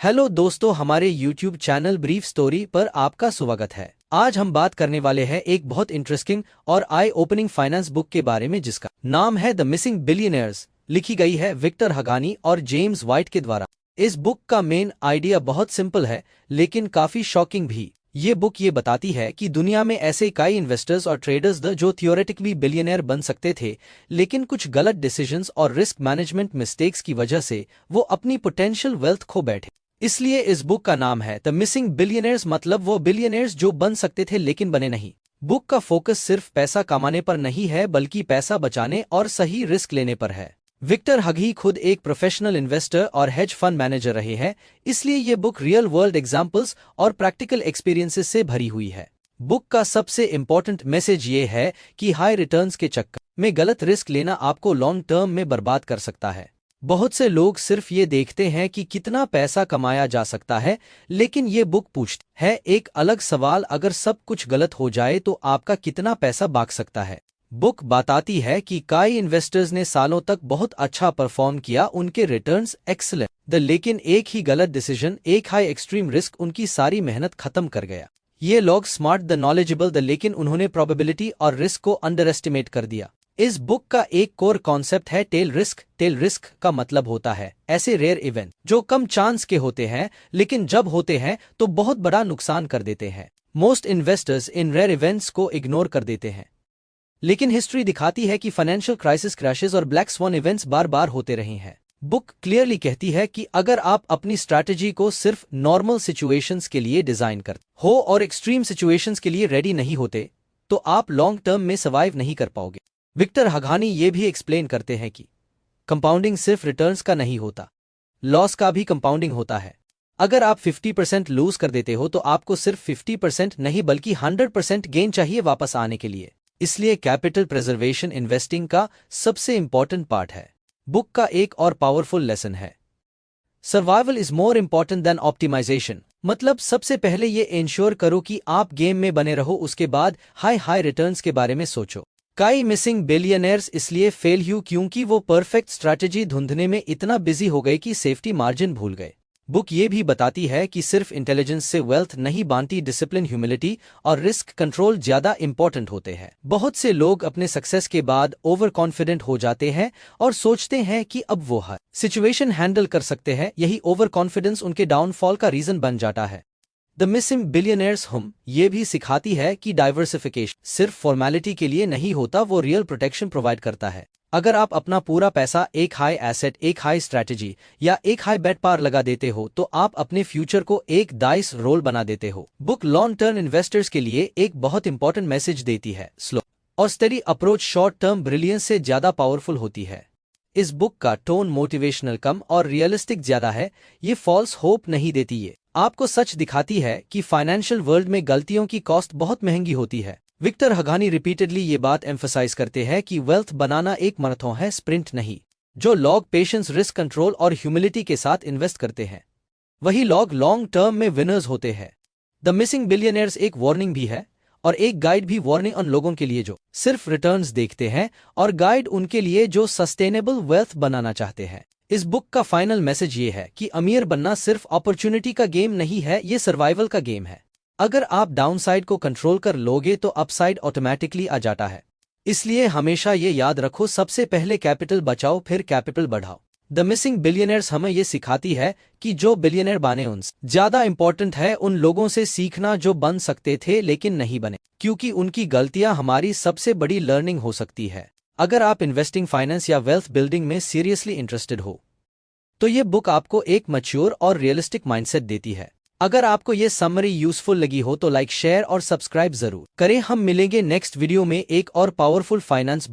Hello दोस्तों, हमारे YouTube channel brief story पर आपका स्वागत है। आज हम बात करने वाले हैं एक बहुत इंटरेस्टिंग और आई ओपनिंग फाइनेंस बुक के बारे में जिसका नाम है द मिसिंग बिलियनियर्स। लिखी गई है विक्टर हगानी और जेम्स वाइट के द्वारा। इस बुक का मेन आइडिया बहुत सिंपल है लेकिन काफी शॉकिंग भी। ये बुक ये बताती है कि दुनिया में ऐसे कई इन्वेस्टर्स और ट्रेडर्स जो थियोरेटिकली बिलियनियर बन सकते थे, लेकिन कुछ गलत डिसीजंस और रिस्क मैनेजमेंट मिस्टेक्स की वजह से वो अपनी पोटेंशियल वेल्थ खो बैठे। इसलिए इस बुक का नाम है द मिसिंग बिलियनियर्स, मतलब वो बिलियनियर्स जो बन सकते थे लेकिन बने नहीं। बुक का फोकस सिर्फ पैसा कमाने पर नहीं है बल्कि पैसा बचाने और सही रिस्क लेने पर है। विक्टर हगी खुद एक प्रोफेशनल इन्वेस्टर और हेज फंड मैनेजर रहे हैं, इसलिए ये बुक रियल वर्ल्ड एग्जाम्पल्स और प्रैक्टिकल एक्सपीरियंसेस से भरी हुई है। बुक का सबसे इम्पोर्टेंट मैसेज ये है कि हाई रिटर्न्स के चक्कर में गलत रिस्क लेना आपको लॉन्ग टर्म में बर्बाद कर सकता है। बहुत से लोग सिर्फ ये देखते हैं कि कितना पैसा कमाया जा सकता है, लेकिन ये बुक पूछती है एक अलग सवाल, अगर सब कुछ गलत हो जाए तो आपका कितना पैसा बाग सकता है। बुक बताती है कि कई इन्वेस्टर्स ने सालों तक बहुत अच्छा परफॉर्म किया, उनके रिटर्न्स एक्सीलेंट लेकिन एक ही गलत डिसीजन, एक हाई एक्सट्रीम रिस्क उनकी सारी मेहनत खत्म कर गया। ये लोग स्मार्ट नॉलेजेबल लेकिन उन्होंने प्रोबेबिलिटी और रिस्क को अंडर एस्टिमेट कर दिया। इस बुक का एक कोर कॉन्सेप्ट है टेल रिस्क। टेल रिस्क का मतलब होता है ऐसे रेयर इवेंट जो कम चांस के होते हैं लेकिन जब होते हैं तो बहुत बड़ा नुकसान कर देते हैं। Most investors in rare events को इग्नोर कर देते हैं, लेकिन हिस्ट्री दिखाती है कि फाइनेंशियल क्राइसिस, क्रैशेस और ब्लैक स्वॉन इवेंट्स बार बार होते रहे हैं। बुक क्लियरली कहती है कि अगर आप अपनी स्ट्रैटेजी को सिर्फ नॉर्मल सिचुएशंस के लिए डिजाइन करते हो और एक्सट्रीम सिचुएशंस के लिए रेडी नहीं होते तो आप लॉन्ग टर्म में सर्वाइव नहीं कर पाओगे। विक्टर हगानी ये भी एक्सप्लेन करते हैं कि कंपाउंडिंग सिर्फ रिटर्न्स का नहीं होता, लॉस का भी कंपाउंडिंग होता है। अगर आप 50% लूज कर देते हो तो आपको सिर्फ 50% नहीं बल्कि 100% गेन चाहिए वापस आने के लिए। इसलिए कैपिटल प्रिजर्वेशन इन्वेस्टिंग का सबसे इंपॉर्टेंट पार्ट है। बुक का एक और पावरफुल लेसन है survival is more important than optimization. मतलब सबसे पहले ये इंश्योर करो कि आप गेम में बने रहो, उसके बाद हाई रिटर्न्स के बारे में सोचो। कई मिसिंग बिलियनर्स इसलिए फेल हुए क्योंकि वो परफेक्ट स्ट्रैटेजी ढूंढने में इतना बिजी हो गए कि सेफ्टी मार्जिन भूल गए। बुक ये भी बताती है कि सिर्फ इंटेलिजेंस से वेल्थ नहीं बनती, डिसिप्लिन, ह्यूमिलिटी और रिस्क कंट्रोल ज्यादा इंपॉर्टेंट होते हैं। बहुत से लोग अपने सक्सेस के बाद ओवर कॉन्फिडेंट हो जाते हैं और सोचते हैं कि अब वो हर सिचुएशन हैंडल कर सकते हैं। यही ओवर कॉन्फिडेंस उनके डाउनफॉल का रीजन बन जाता है। द मिसिंग बिलियनियर्स हम ये भी सिखाती है कि डाइवर्सिफिकेशन सिर्फ फॉर्मेलिटी के लिए नहीं होता, वो रियल प्रोटेक्शन प्रोवाइड करता है। अगर आप अपना पूरा पैसा एक हाई एसेट, एक हाई स्ट्रैटेजी या एक हाई बेट पर लगा देते हो तो आप अपने फ्यूचर को एक डाइस रोल बना देते हो। बुक लॉन्ग टर्म इन्वेस्टर्स के लिए एक बहुत इंपॉर्टेंट मैसेज देती है, स्लो और steady approach short term brilliance से ज्यादा पावरफुल होती है। इस बुक का टोन मोटिवेशनल कम और रियलिस्टिक ज्यादा है। ये फॉल्स होप नहीं देती, ये आपको सच दिखाती है कि फाइनेंशियल वर्ल्ड में गलतियों की कॉस्ट बहुत महंगी होती है। विक्टर हगानी रिपीटेडली ये बात एम्फसाइज करते हैं कि वेल्थ बनाना एक मैराथन है, स्प्रिंट नहीं। जो लोग पेशेंस, रिस्क कंट्रोल और ह्यूमिलिटी के साथ इन्वेस्ट करते हैं वही लोग लॉन्ग टर्म में विनर्स होते हैं। द मिसिंग बिलियनियर्स एक वार्निंग भी है और एक गाइड भी। वार्निंग उन लोगों के लिए जो सिर्फ रिटर्न्स देखते हैं और गाइड उनके लिए जो सस्टेनेबल वेल्थ बनाना चाहते हैं। इस बुक का फाइनल मैसेज ये है कि अमीर बनना सिर्फ अपॉर्चुनिटी का गेम नहीं है, ये सर्वाइवल का गेम है। अगर आप डाउनसाइड को कंट्रोल कर लोगे तो अपसाइड ऑटोमेटिकली आ जाता है। इसलिए हमेशा ये याद रखो, सबसे पहले कैपिटल बचाओ फिर कैपिटल बढ़ाओ। द मिसिंग बिलियनर्स हमें ये सिखाती है कि जो बिलियनर बने उनसे ज्यादा इंपॉर्टेंट है उन लोगों से सीखना जो बन सकते थे लेकिन नहीं बने, क्योंकि उनकी गलतियां हमारी सबसे बड़ी लर्निंग हो सकती है। अगर आप इन्वेस्टिंग, फाइनेंस या वेल्थ बिल्डिंग में सीरियसली इंटरेस्टेड हो तो ये बुक आपको एक मैच्योर और रियलिस्टिक माइंडसेट देती है। अगर आपको ये समरी यूजफुल लगी हो तो लाइक, शेयर और सब्सक्राइब जरूर करें। हम मिलेंगे नेक्स्ट वीडियो में एक और पावरफुल फाइनेंस